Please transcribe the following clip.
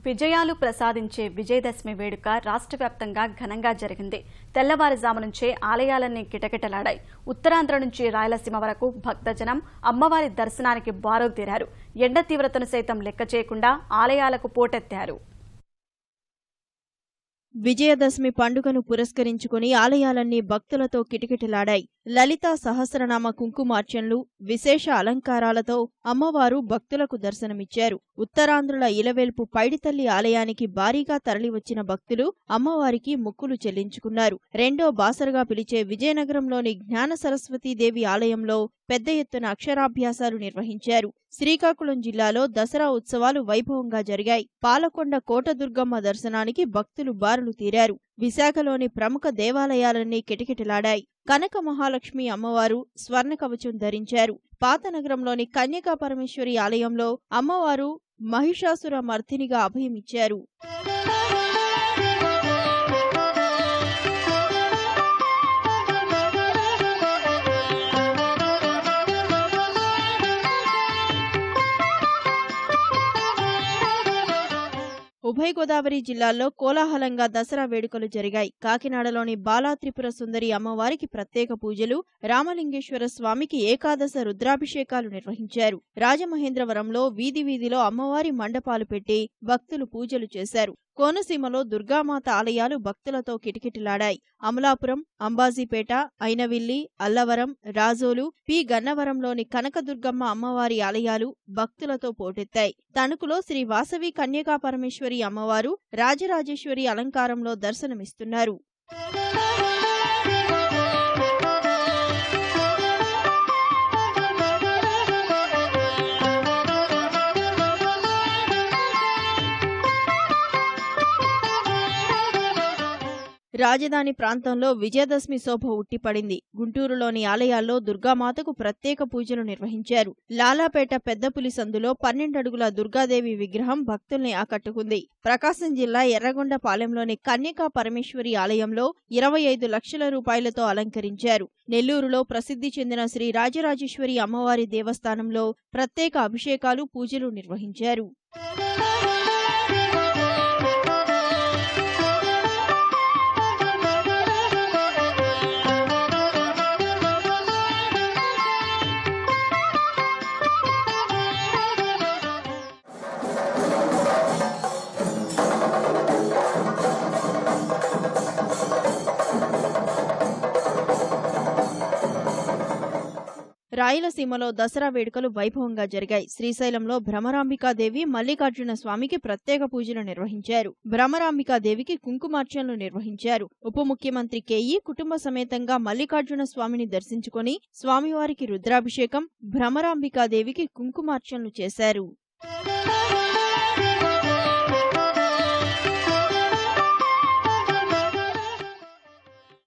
విజయాలు ప్రసాదించే విజయదశమి వేడుక రాష్ట్ర వ్యాప్తంగా ఘనంగా జరిగింది. తెల్లవారుజాము నుంచే ఆలయాలన్నీ కిటకిటలాడాయి. ఉత్తరాంధ్ర నుంచి రాయలసీమ వరకు భక్తజనం అమ్మవారి దర్శనానికి బారులుతీరారు. ఎండ తీవ్రతను సైతం లెక్క చేయకుండా ఆలయాలకు పోటెత్తారు. విజయదశమి పండుగను పురస్కరించుకుని ఆలయాలన్నీ భక్తులతో కిటకిటలాడాయి. లలితా సహస్రనామ కుంకుమార్చనలు, విశేష అలంకారాలతో అమ్మవారు భక్తులకు దర్శనమిచ్చారు. ఉత్తరాంధ్రుల ఇలవేల్పు పైడితల్లి ఆలయానికి భారీగా తరలివచ్చిన భక్తులు అమ్మవారికి మొక్కులు చెల్లించుకున్నారు. రెండో బాసరగా పిలిచే విజయనగరంలోని జ్ఞాన సరస్వతీదేవి ఆలయంలో పెద్ద ఎత్తున అక్షరాభ్యాసాలు నిర్వహించారు. శ్రీకాకుళం జిల్లాలో దసరా ఉత్సవాలు వైభవంగా జరిగాయి. పాలకొండ కోటదుర్గమ్మ దర్శనానికి భక్తులు బారులు తీరారు. విశాఖలోని ప్రముఖ దేవాలయాలన్నీ కిటకిటలాడాయి. కనక మహాలక్ష్మి అమ్మవారు స్వర్ణ కవచం ధరించారు. పాతనగరంలోని కన్యకా పరమేశ్వరి ఆలయంలో అమ్మవారు మహిషాసుర మర్దినిగా అభయమిచ్చారు. ఉభయ గోదావరి జిల్లాల్లో కోలాహలంగా దసరా వేడుకలు జరిగాయి. కాకినాడలోని బాలా త్రిపుర సుందరి అమ్మవారికి ప్రత్యేక పూజలు, రామలింగేశ్వర స్వామికి ఏకాదశ రుద్రాభిషేకాలు నిర్వహించారు. రాజమహేంద్రవరంలో వీధి వీధిలో అమ్మవారి మండపాలు పెట్టి భక్తులు పూజలు చేశారు. కోనసీమలో దుర్గామాత ఆలయాలు భక్తులతో కిటకిటలాడాయి. అమలాపురం, అంబాజీపేట, అయినవిల్లి, అల్లవరం, రాజోలు, పి గన్నవరంలోని కనకదుర్గమ్మ అమ్మవారి ఆలయాలు భక్తులతో పోటెత్తాయి. తణుకులో శ్రీ వాసవి కన్యకా పరమేశ్వరి అమ్మవారు రాజరాజేశ్వరి అలంకారంలో దర్శనమిస్తున్నారు. రాజధాని ప్రాంతంలో విజయదశమి శోభ ఉట్టిపడింది. గుంటూరులోని ఆలయాల్లో దుర్గామాతకు ప్రత్యేక పూజలు నిర్వహించారు. లాలాపేట పెద్దపులి సందులో 12 అడుగుల దుర్గాదేవి విగ్రహం భక్తుల్ని ఆకట్టుకుంది. ప్రకాశం జిల్లా ఎర్రగొండపాలెంలోని కన్యకా పరమేశ్వరి ఆలయంలో 25 లక్షల రూపాయలతో అలంకరించారు. నెల్లూరులో ప్రసిద్ధి చెందిన శ్రీ రాజరాజేశ్వరి అమ్మవారి దేవస్థానంలో ప్రత్యేక అభిషేకాలు, పూజలు నిర్వహించారు. రాయలసీమలో దసరా వేడుకలు వైభవంగా జరిగాయి. శ్రీశైలంలో భ్రమరాంబికాదేవి, మల్లికార్జున స్వామికి ప్రత్యేక పూజలు నిర్వహించారు. భ్రమరాంబికాదేవికి కుంకుమార్చనలు నిర్వహించారు. ఉప ముఖ్యమంత్రి కేఈ కుటుంబ సమేతంగా మల్లికార్జున స్వామిని దర్శించుకుని స్వామివారికి రుద్రాభిషేకం, భ్రమరాంబికాదేవికి కుంకుమార్చనలు చేశారు.